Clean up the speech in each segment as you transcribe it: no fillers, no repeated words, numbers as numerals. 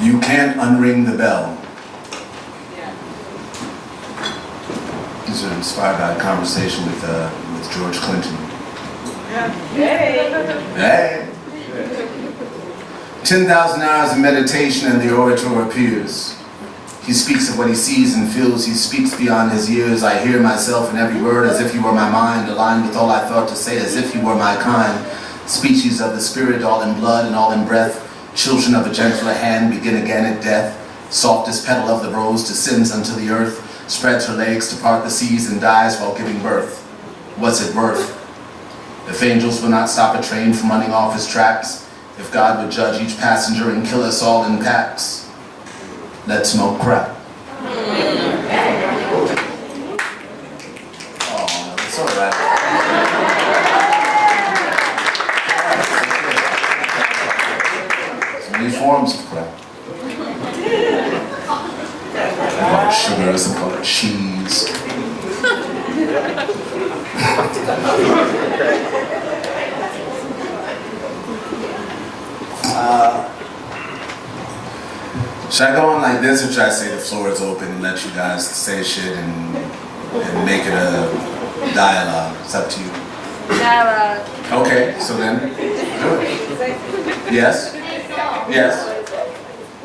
You can't unring the bell. These are inspired by a conversation with George Clinton. Hey! 10,000 hours of meditation and the orator appears. He speaks of what he sees and feels. He speaks beyond his years. I hear myself in every word as if you were my mind, aligned with all I thought to say as if you were my kind. Species of the spirit, all in blood and all in breath. Children of a gentler hand begin again at death. Softest petal of the rose descends unto the earth, spreads her legs to part the seas and dies while giving birth. What's it worth? If angels will not stop a train from running off its tracks, if God would judge each passenger and kill us all in packs, let's smoke crack. Oh, it's all right. There's many forms of crack. Some call it sugar, some call it cheese. Should I go on like this, or should I say the floor is open and let you guys say shit and make it a dialogue? It's up to you. Dialogue. Okay, so then, do it. Yes? Hey, Saul. Yes?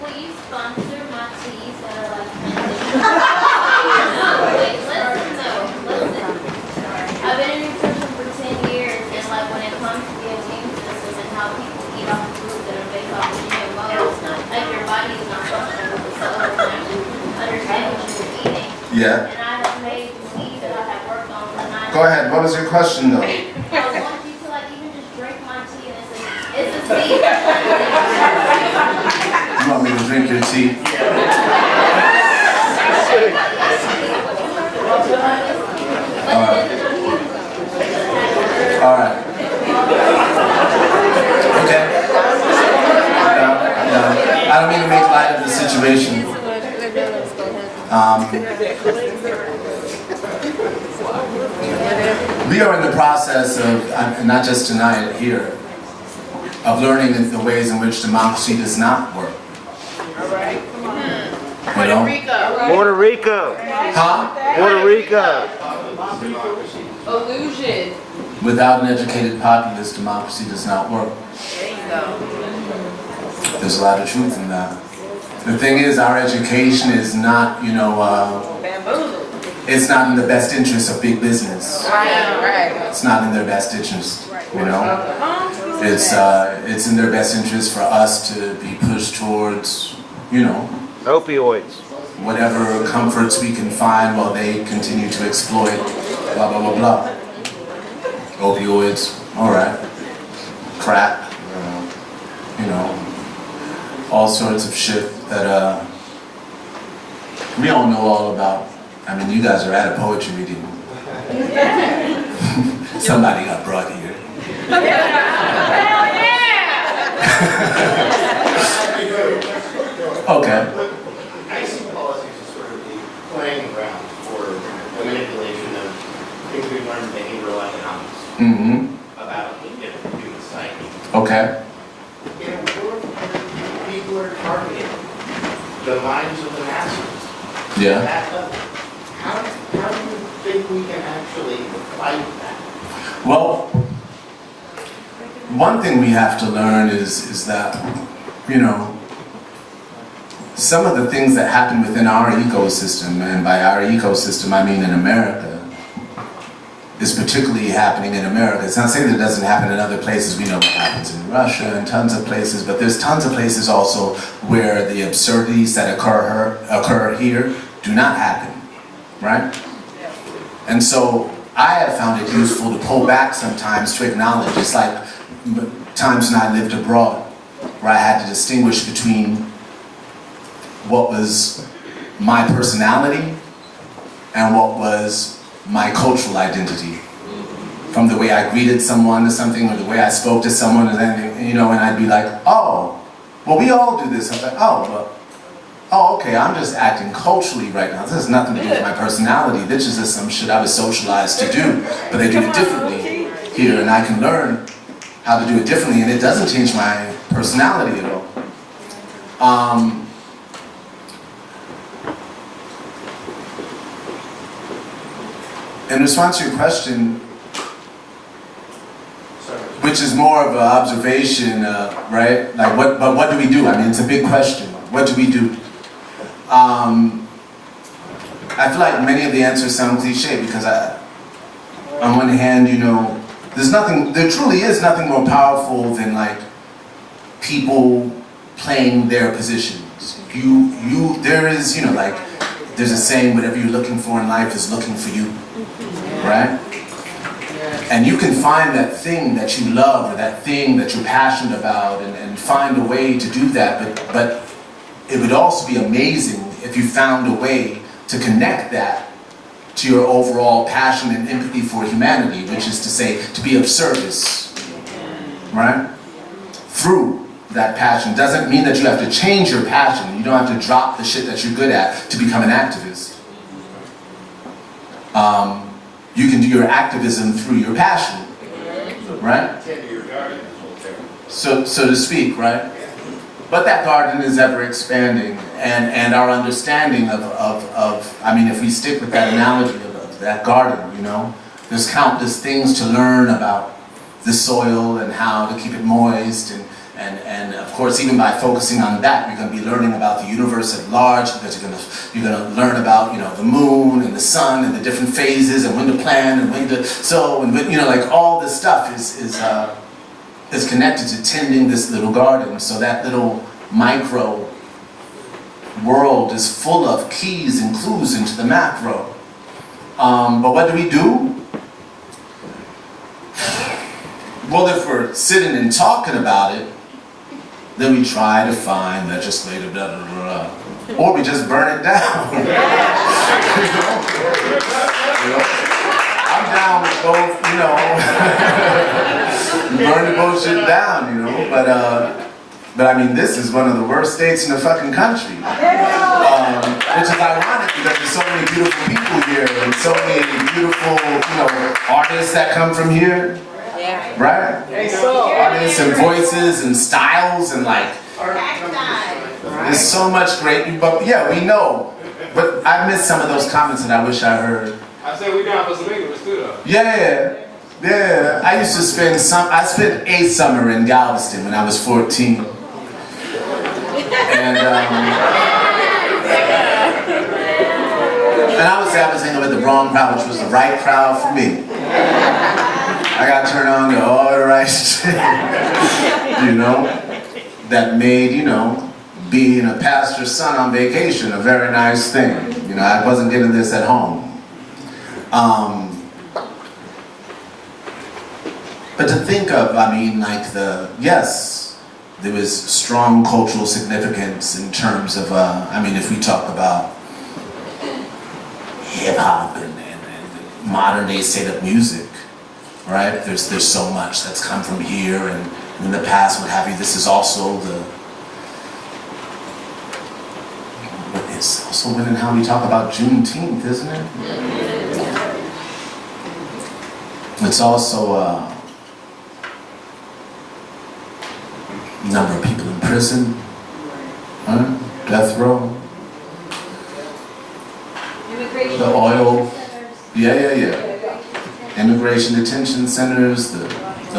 Will you sponsor my teas that are like... Wait, listen though, listen. I've been in nutrition for 10 years, and like when it comes to the immune system and how people eat off the foods that are based off of GMOs, like your body is not functioning with the cells and actually understand what you're eating. Yeah. And I have made tea that I have worked on, and I... Go ahead, what was your question though? I want you to like even just drink my tea, and it's a tea. You want me to drink your tea? All right. Okay. I don't mean to make light of the situation. We are in the process of, not just tonight here, of learning the ways in which democracy does not work. You know? Puerto Rico. Huh? Puerto Rico. Illusion. Without an educated populace, democracy does not work. There you go. There's a lot of truth in that. The thing is, our education is not, Bamboozled. it's not in the best interest of big business. Right. It's not in their best interest, you know? It's in their best interest for us to be pushed towards, Opioids. whatever comforts we can find while they continue to exploit, blah, blah, blah, blah. Opioids, all right. Crack, all sorts of shit that we all know all about. I mean, you guys are at a poetry reading. Somebody got brought here. Hell yeah! Okay. I see policies as sort of the playing ground for the manipulation of things we learned in behavioral economics Mm-hmm. about the human psyche. Okay. In a world where people are targeting the minds of the masses, Yeah. how do you think we can actually fight that? Well, one thing we have to learn is that, some of the things that happen within our ecosystem, and by our ecosystem I mean in America, is particularly happening in America. It's not saying that it doesn't happen in other places. We know what happens in Russia and tons of places, but there's tons of places also where the absurdities that occur here do not happen, right? And so I have found it useful to pull back sometimes to acknowledge. It's like times when I lived abroad, where I had to distinguish between what was my personality and what was my cultural identity. From the way I greeted someone or something, or the way I spoke to someone, and then, and I'd be like, oh, well, we all do this. I was like, oh, okay, I'm just acting culturally right now. This has nothing to do with my personality. This is just some shit I was socialized to do, but they do it differently here, and I can learn how to do it differently, and it doesn't change my personality at all. In response to your question, which is more of an observation, right? Like, what do we do? I mean, it's a big question. What do we do? I feel like many of the answers sound cliche because on one hand, you know, there truly is nothing more powerful than like people playing their positions. There is, you know, like, there's a saying, whatever you're looking for in life is looking for you, right? And you can find that thing that you love or that thing that you're passionate about and find a way to do that, but it would also be amazing if you found a way to connect that to your overall passion and empathy for humanity, which is to say, to be of service, right? Through that passion. Doesn't mean that you have to change your passion. You don't have to drop the shit that you're good at to become an activist. You can do your activism through your passion, right? So to speak, right? But that garden is ever expanding, and our understanding of I mean, if we stick with that analogy of that garden, you know, there's countless things to learn about the soil and how to keep it moist, and of course, even by focusing on that, you're going to be learning about the universe at large, because you're going to learn about, you know, the moon and the sun and the different phases and when to plant and when to sow, and when, you know, like all this stuff is connected to tending this little garden. So that little micro world is full of keys and clues into the macro. But what do we do? Well, if we're sitting and talking about it, then we try to find legislative or we just burn it down. You know? I'm down with both, you know. Burn the bullshit down, you know. But I mean, this is one of the worst states in the fucking country. Which is ironic because there's so many beautiful people here and so many beautiful, you know, artists that come from here. Yeah. Right? Artists and voices and styles and like, there's so much great, but yeah, we know. But I missed some of those comments that I wish I heard. I said we down for some English too though. Yeah. I used to spend I spent a summer in Galveston when I was 14. And I would say I was hanging with the wrong crowd, which was the right crowd for me. I got turned on to all the right shit, you know, that made, you know, being a pastor's son on vacation a very nice thing. You know, I wasn't getting this at home. But to think of, I mean, like yes, there was strong cultural significance in terms of, I mean, if we talk about hip-hop and modern day state-up music, right? There's so much that's come from here and in the past, what have you. This is also it's also when and how we talk about Juneteenth, isn't it? It's also a number of people in prison, death row, the oil, yeah. Immigration detention centers, the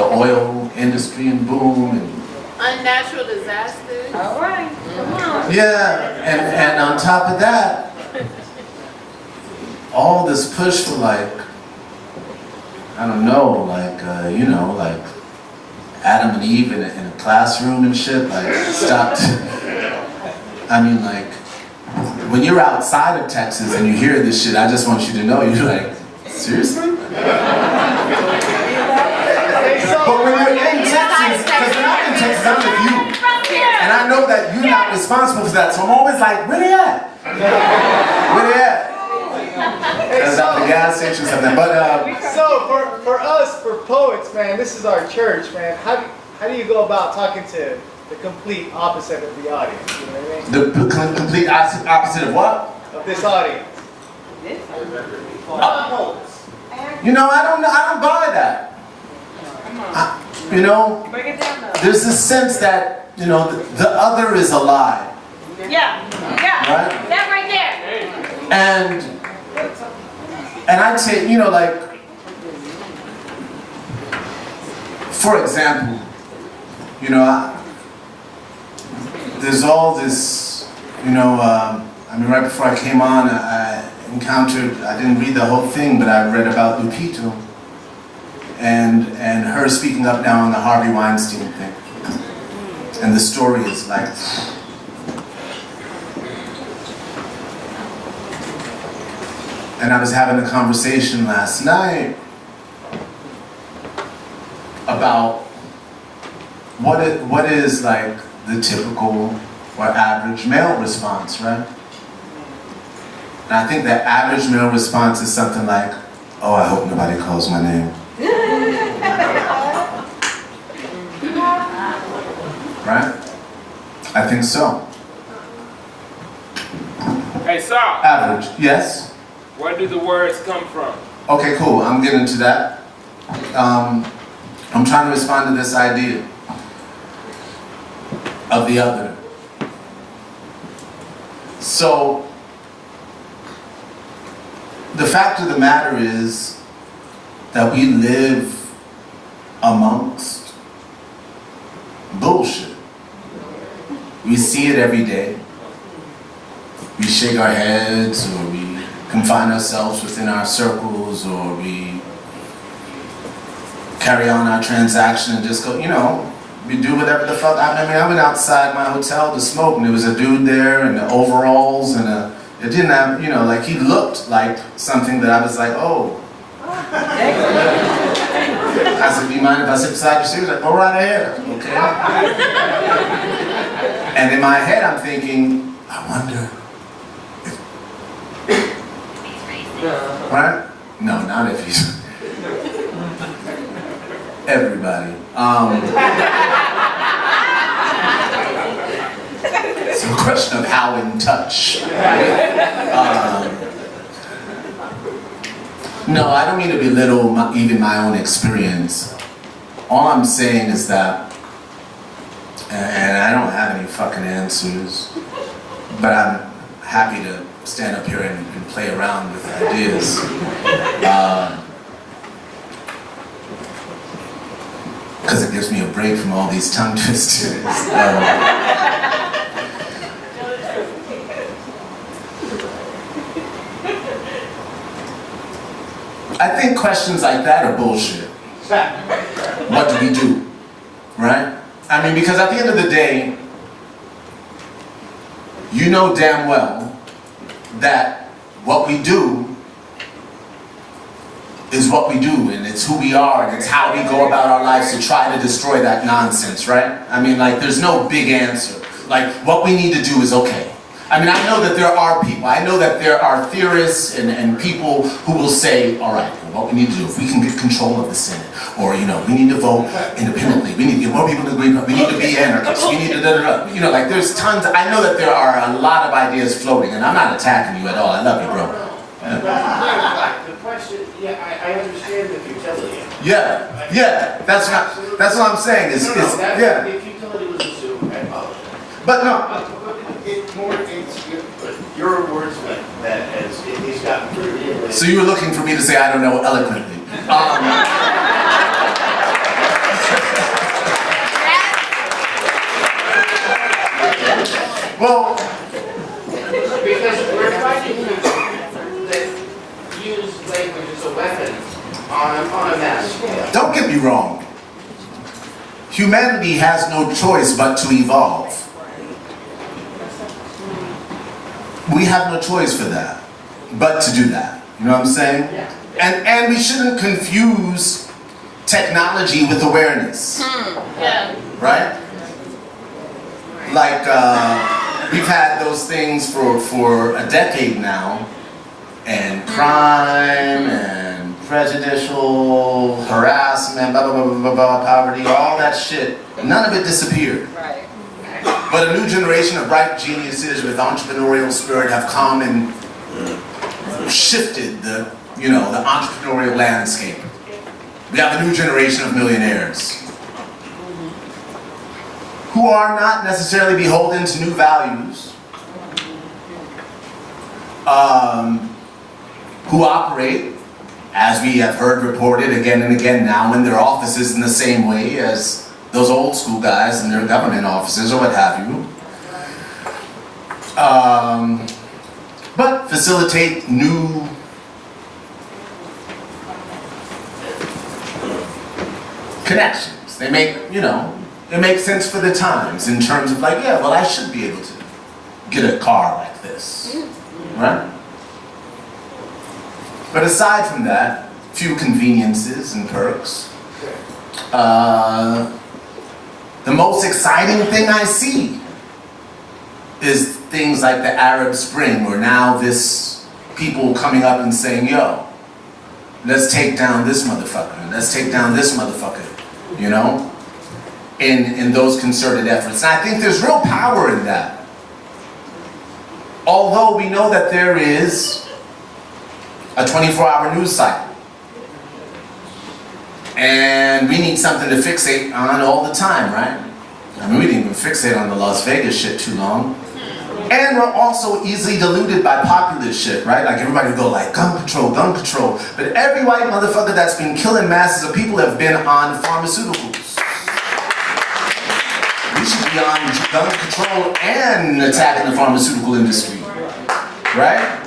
oil industry and boom, and Unnatural disasters. All right, come on. yeah, and on top of that, all this push for like, I don't know, like you know, like Adam and Eve in a classroom and shit, like stopped. I mean, like when you're outside of Texas and you hear this shit, I just want you to know, you're like, seriously? But when you're in Texas, because when I'm in Texas, I'm with you. And I know that you're not responsible for that, so I'm always like, where they at? Where they at? That's at the gas station or something. But so for us, for poets, man, this is our church, man. How do you go about talking to the complete opposite of the audience? You know what I mean? the complete opposite of what? Of this audience. You know, I don't buy that. You know, there's this sense that, you know, the other is a lie. Yeah, Right? that right there. And I'd say, you know, like, for example, you know, there's all this, you know, I mean, right before I came on, I encountered, I didn't read the whole thing, but I read about Lupito and her speaking up now on the Harvey Weinstein thing. And the story is like, and I was having a conversation last night about what is like the typical or average male response, right? And I think that average male response is something like, oh, I hope nobody calls my name. Right? I think so. Hey, Saul. Average, yes? Where do the words come from? Okay, cool, I'm getting to that. I'm trying to respond to this idea of the other. So, the fact of the matter is that we live amongst bullshit. We see it every day. We shake our heads, or we confine ourselves within our circles, or we carry on our transaction and just go, you know, we do whatever the fuck. I mean, I went outside my hotel to smoke, and there was a dude there in the overalls, and it didn't have, you know, like he looked like something that I was like, oh. I said, do you mind if I sit beside you? She was like, go right ahead, okay? And in my head, I'm thinking, I wonder if, right? No, not if he's, everybody. It's a question of how in touch. No, I don't mean to belittle even my own experience. All I'm saying is that, and I don't have any fucking answers, but I'm happy to stand up here and play around with ideas. Because it gives me a break from all these tongue twisters. I think questions like that are bullshit. What do we do? Right? I mean, because at the end of the day, you know damn well that what we do is what we do, and it's who we are, and it's how we go about our lives to try to destroy that nonsense, right? I mean, like, there's no big answer. Like, what we need to do is okay. I mean, I know that there are people, I know that there are theorists and people who will say, all right, well, what we need to do, if we can get control of the Senate, or, you know, we need to vote independently, we need to get more people to agree, we need to be anarchists, we need to da-da-da. You know, like, there's tons, I know that there are a lot of ideas floating, and I'm not attacking you at all, I love you, bro. The question, yeah, I understand the futility. Yeah, that's what I'm saying, is, yeah. If futility was assumed, I apologize. But no. It's your words that it's gotten pretty. So you were looking for me to say I don't know eloquently. Well, because we're fighting that use language as a weapon on a mass scale. don't get me wrong. Humanity has no choice but to evolve. We have no choice for that, but to do that. You know what I'm saying? And we shouldn't confuse technology with awareness. Yeah. Right? Like, we've had those things for a decade now, and crime and prejudicial harassment, blah, blah, blah, blah, blah, poverty, all that shit, none of it disappeared. Right. But a new generation of bright geniuses with entrepreneurial spirit have come and shifted the entrepreneurial landscape. We have a new generation of millionaires who are not necessarily beholden to new values, who operate, as we have heard reported again and again now, in their offices in the same way as those old school guys in their government offices or what have you. But facilitate new connections. They make, it makes sense for the times in terms of like, yeah, well, I should be able to get a car like this, right? But aside from that, few conveniences and perks. The most exciting thing I see is things like the Arab Spring, where now this people coming up and saying, yo, let's take down this motherfucker, let's take down this motherfucker, in those concerted efforts. And I think there's real power in that. Although we know that there is a 24-hour news cycle. And we need something to fixate on all the time, right? I mean, we didn't even fixate on the Las Vegas shit too long. And we're also easily deluded by populist shit, right? Like everybody would go like, gun control, gun control. But every white motherfucker that's been killing masses of people have been on pharmaceuticals. We should be on gun control and attacking the pharmaceutical industry, right?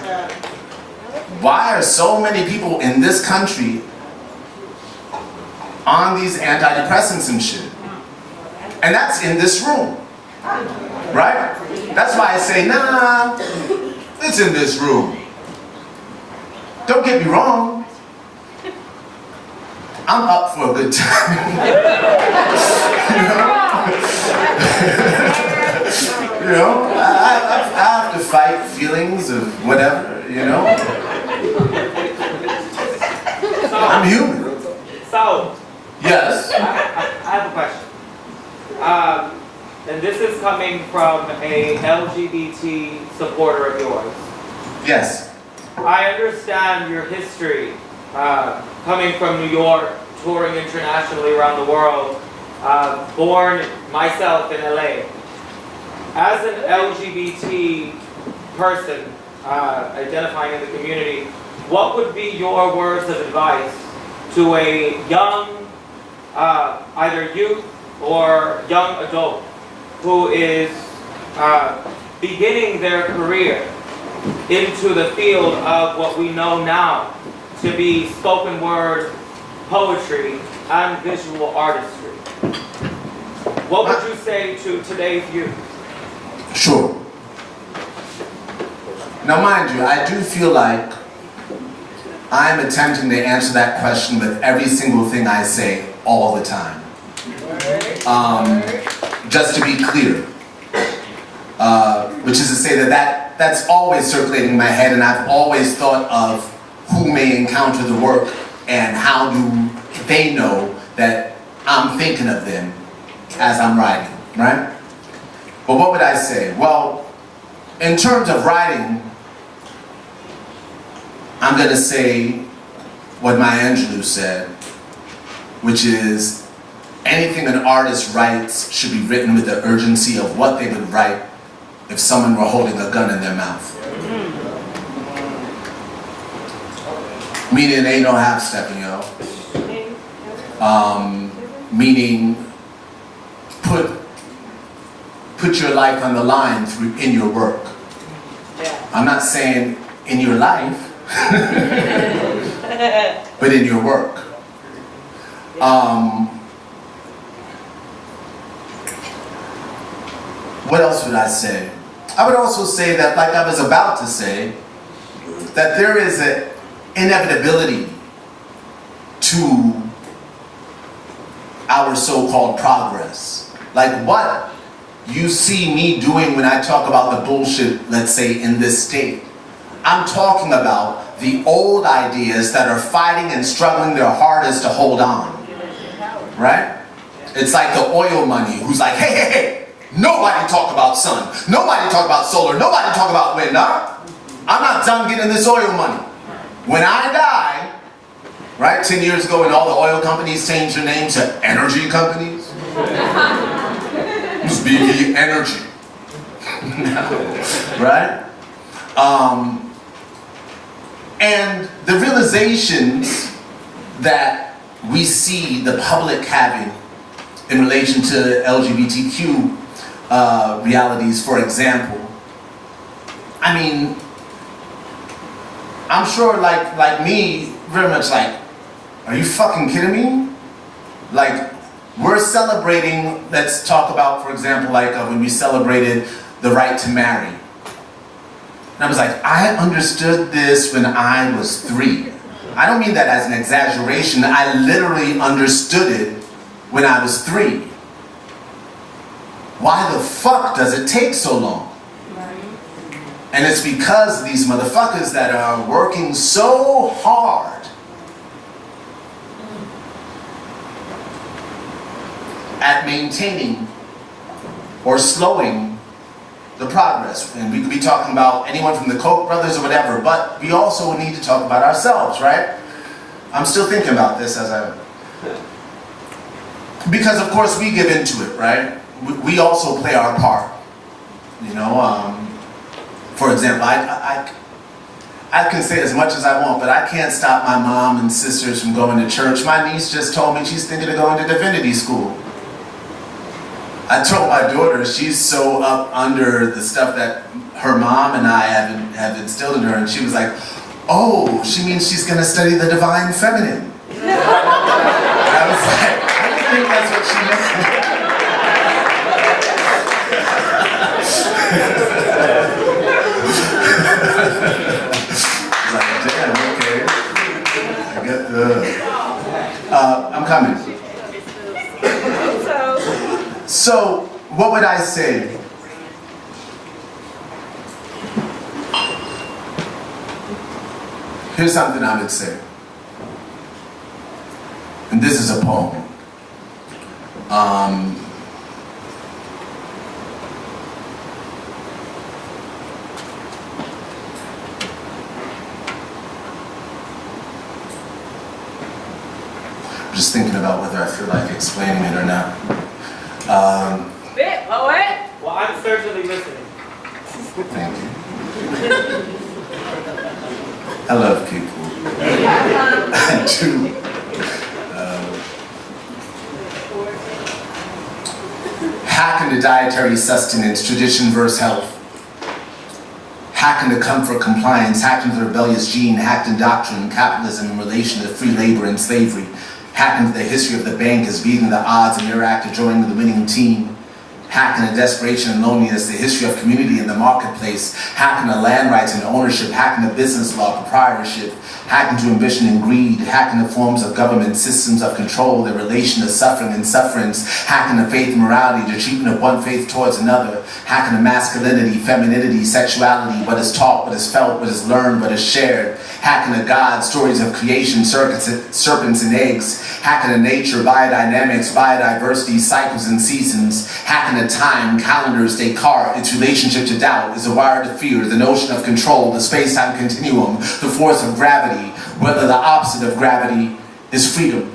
Why are so many people in this country on these antidepressants and shit? And that's in this room, right? That's why I say, nah, it's in this room. Don't get me wrong. I'm up for a good time. I have to fight feelings of whatever, I'm human. So, Yes. I have a question. And this is coming from a LGBT supporter of yours. Yes. I understand your history, coming from New York, touring internationally around the world, born myself in LA. As an LGBT person identifying in the community, what would be your words of advice to a young, either youth or young adult who is beginning their career into the field of what we know now to be spoken word poetry and visual artistry? What would you say to today's youth? Sure. Now mind you, I do feel like I'm attempting to answer that question with every single thing I say all the time. Just to be clear, which is to say that's always circulating in my head, and I've always thought of who may encounter the work and how do they know that I'm thinking of them as I'm writing, right? But what would I say? Well, in terms of writing, I'm going to say what Maya Angelou said, which is anything an artist writes should be written with the urgency of what they would write if someone were holding a gun in their mouth. Meaning ain't no half-stepping, yo. Meaning put your life on the line in your work. I'm not saying in your life, but in your work. What else would I say? I would also say that, like I was about to say, that there is an inevitability to our so-called progress. Like what you see me doing when I talk about the bullshit, let's say, in this state. I'm talking about the old ideas that are fighting and struggling their hardest to hold on. Right? It's like the oil money who's like, hey, hey, hey, nobody talk about sun. Nobody talk about solar. Nobody talk about wind, huh? I'm not done getting this oil money. When I die, right, 10 years ago when all the oil companies changed their name to energy companies. It's BV Energy. Right? And the realizations that we see the public having in relation to LGBTQ realities, for example, I mean, I'm sure like me, very much like, are you fucking kidding me? Like, we're celebrating, let's talk about, for example, like when we celebrated the right to marry. And I was like, I understood this when I was 3. I don't mean that as an exaggeration. I literally understood it when I was 3. Why the fuck does it take so long? And it's because of these motherfuckers that are working so hard at maintaining or slowing the progress. And we could be talking about anyone from the Koch brothers or whatever, but we also need to talk about ourselves, right? I'm still thinking about this because of course we give into it, right? We also play our part, you know. For example, I can say as much as I want, but I can't stop my mom and sisters from going to church. My niece just told me she's thinking of going to divinity school. I told my daughter she's so up under the stuff that her mom and I have instilled in her, and she was like, oh, she means she's going to study the divine feminine. I was like, I don't think that's what she meant. I was like, damn, okay. I get I'm coming. So, what would I say? Here's something I would say. And this is a poem. I'm just thinking about whether I feel like explaining it or not. Well, I'm certainly listening. Thank you. I love people. I do. Hacking the dietary sustenance, tradition versus health. Hacking the comfort compliance, hacking the rebellious gene, hacking doctrine, capitalism in relation to free labor and slavery. Hacking the history of the bank as beating the odds in your act of joining the winning team. Hacking the desperation and loneliness, the history of community in the marketplace. Hacking the land rights and ownership. Hacking the business law, proprietorship. Hacking to ambition and greed. Hacking the forms of government, systems of control, their relation to suffering and sufferance. Hacking the faith and morality, the treatment of one faith towards another. Hacking the masculinity, femininity, sexuality, what is taught, what is felt, what is learned, what is shared. Hacking the God, stories of creation, serpents and eggs. Hacking the nature, biodynamics, biodiversity, cycles and seasons. Hacking the time, calendars, Descartes, its relationship to doubt, is a wire to fear, the notion of control, the space-time continuum, the force of gravity, whether the opposite of gravity is freedom.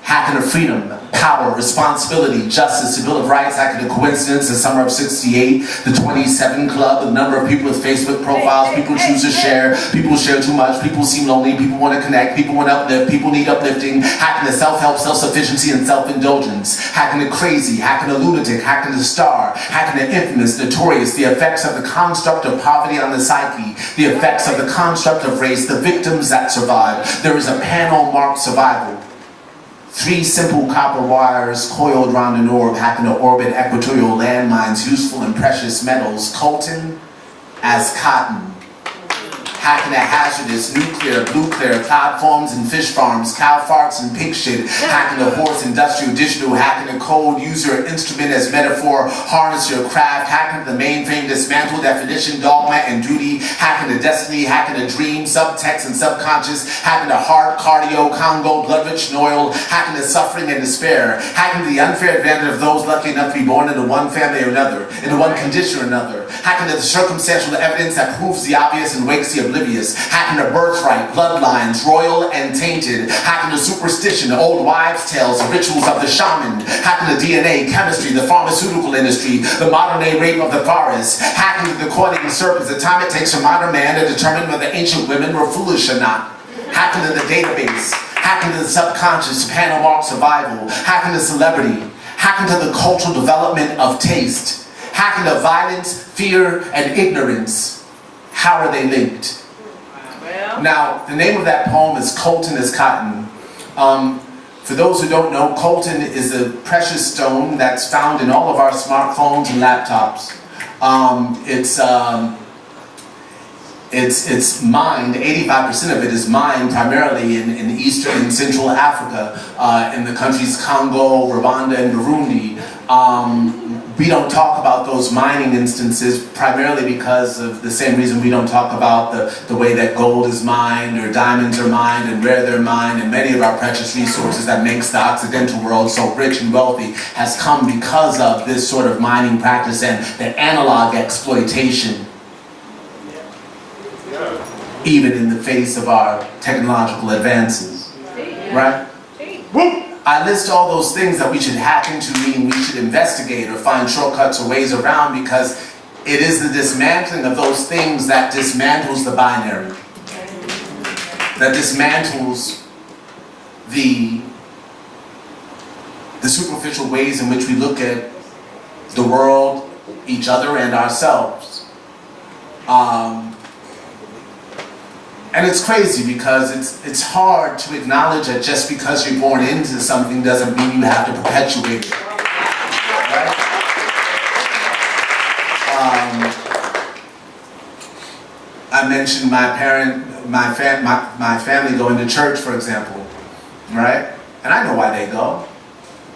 Hacking the freedom, power, responsibility, justice, the Bill of Rights, hacking the coincidence, the summer of '68, the 27 Club, the number of people with Facebook profiles, people choose to share, people share too much, people seem lonely, people want to connect, people want to uplift, people need uplifting, hacking the self-help, self-sufficiency, and self-indulgence, hacking the crazy, hacking the lunatic, hacking the star, hacking the infamous, notorious, the effects of the construct of poverty on the psyche, the effects of the construct of race, the victims that survive. There is a panel marked survival. 3 simple copper wires coiled round an orb, hacking to orbit equatorial landmines, useful and precious metals, coltan as cotton. Hacking the hazardous nuclear, blue clear, cloud farms and fish farms, cow farts and pig shit. Hacking the horse, industrial, digital, hacking the code, use your instrument as metaphor, harness your craft, hacking the mainframe, dismantle definition, dogma and duty, hacking the destiny, hacking the dream, subtext and subconscious, hacking the heart, cardio, Congo, blood-rich and oil, hacking the suffering and despair, hacking the unfair advantage of those lucky enough to be born into one family or another, into one condition or another, hacking the circumstantial evidence that proves the obvious and wakes the oblivious. Hacking to birthright, bloodlines, royal and tainted. Hacking to superstition, old wives' tales, the rituals of the shaman. Hacking to DNA, chemistry, the pharmaceutical industry, the modern-day rape of the forest. Hacking to the coiling of serpents, the time it takes for modern man to determine whether ancient women were foolish or not. Hacking to the database, hacking to the subconscious, panel mark survival, hacking to celebrity, hacking to the cultural development of taste, hacking to violence, fear, and ignorance. How are they linked? Now, the name of that poem is Coltan is Cotton. For those who don't know, coltan is a precious stone that's found in all of our smartphones and laptops. It's mined, 85% of it is mined primarily in Eastern and Central Africa, in the countries Congo, Rwanda, and Burundi. We don't talk about those mining instances primarily because of the same reason we don't talk about the way that gold is mined or diamonds are mined and where they're mined, and many of our precious resources that makes the Occidental world so rich and wealthy has come because of this sort of mining practice and the analog exploitation, even in the face of our technological advances, right? I list all those things that we should hack into, meaning we should investigate or find shortcuts or ways around, because it is the dismantling of those things that dismantles the binary, that dismantles the superficial ways in which we look at the world, each other, and ourselves. And it's crazy because it's hard to acknowledge that just because you're born into something doesn't mean you have to perpetuate it. Right? I mentioned my family going to church, for example, right? And I know why they go.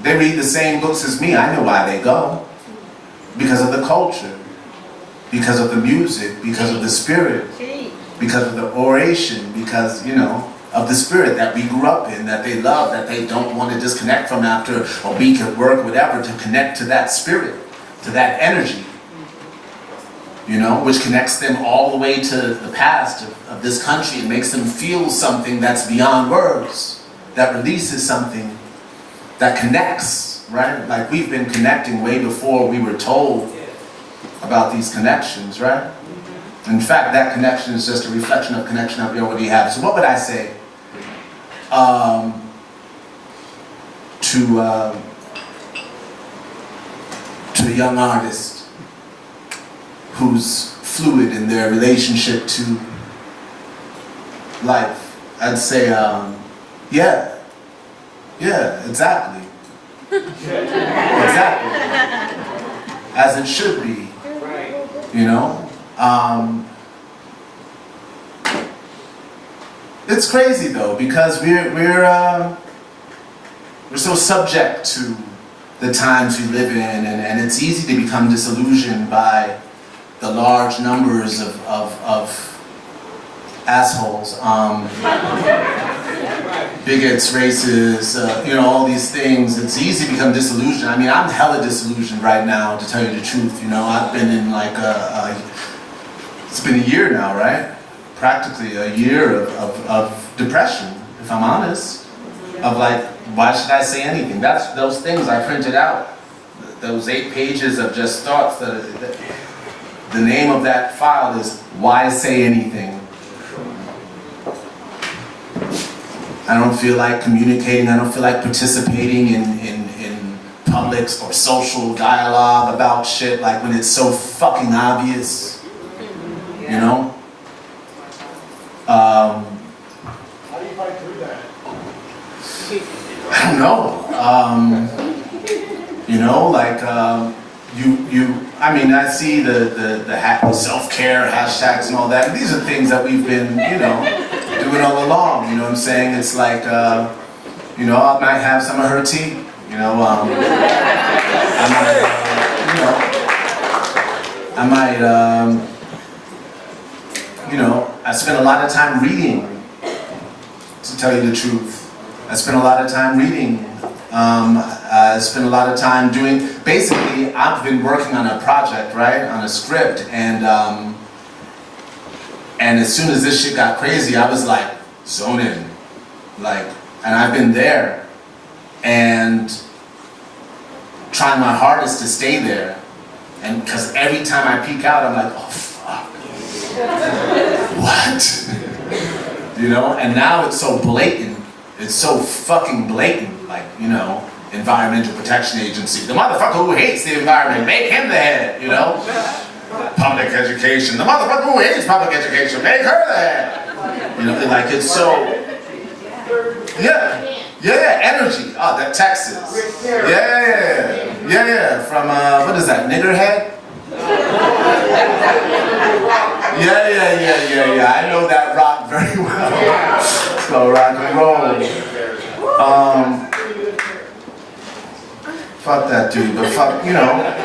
They read the same books as me. I know why they go. Because of the culture, because of the music, because of the spirit. Because of the oration, because, you know, of the spirit that we grew up in, that they love, that they don't want to disconnect from after a week at work, whatever, to connect to that spirit, to that energy, you know, which connects them all the way to the past of this country and makes them feel something that's beyond words, that releases something that connects, right? Like we've been connecting way before we were told about these connections, right? In fact, that connection is just a reflection of connection that we already have. So what would I say to a young artist who's fluid in their relationship to life? I'd say, yeah, exactly. Exactly. As it should be, you know? It's crazy though, because we're so subject to the times we live in, and it's easy to become disillusioned by the large numbers of assholes, bigots, racists, you know, all these things. It's easy to become disillusioned. I mean, I'm hella disillusioned right now, to tell you the truth. You know, I've been in like it's been a year now, right? Practically a year of depression, if I'm honest. Of like, why should I say anything? That's those things I printed out. Those 8 pages of just thoughts. The name of that file is Why Say Anything? I don't feel like communicating. I don't feel like participating in public or social dialogue about shit, like when it's so fucking obvious. You know? How do you fight through that? I don't know. You know, like I mean, I see the self-care hashtags and all that. And these are things that we've been, you know, doing all along. You know what I'm saying? It's like, you know, I might have some of her tea. You know, you know, I spend a lot of time reading, to tell you the truth. I spend a lot of time reading. I spend a lot of time doing, basically, I've been working on a project, right, on a script, and And as soon as this shit got crazy, I was like, zone in. Like, and I've been there and trying my hardest to stay there. And because every time I peek out, I'm like, oh fuck. What? You know, and now it's so blatant. It's so fucking blatant, like, you know, Environmental Protection Agency. The motherfucker who hates the environment, make him the head, you know? Public education. The motherfucker who hates public education, make her the head. You know, like it's so, yeah, energy. Oh, that Texas. Yeah. From, what is that, Niggerhead? Yeah. I know that rock very well. So rock and roll. Fuck that dude, but fuck, you know.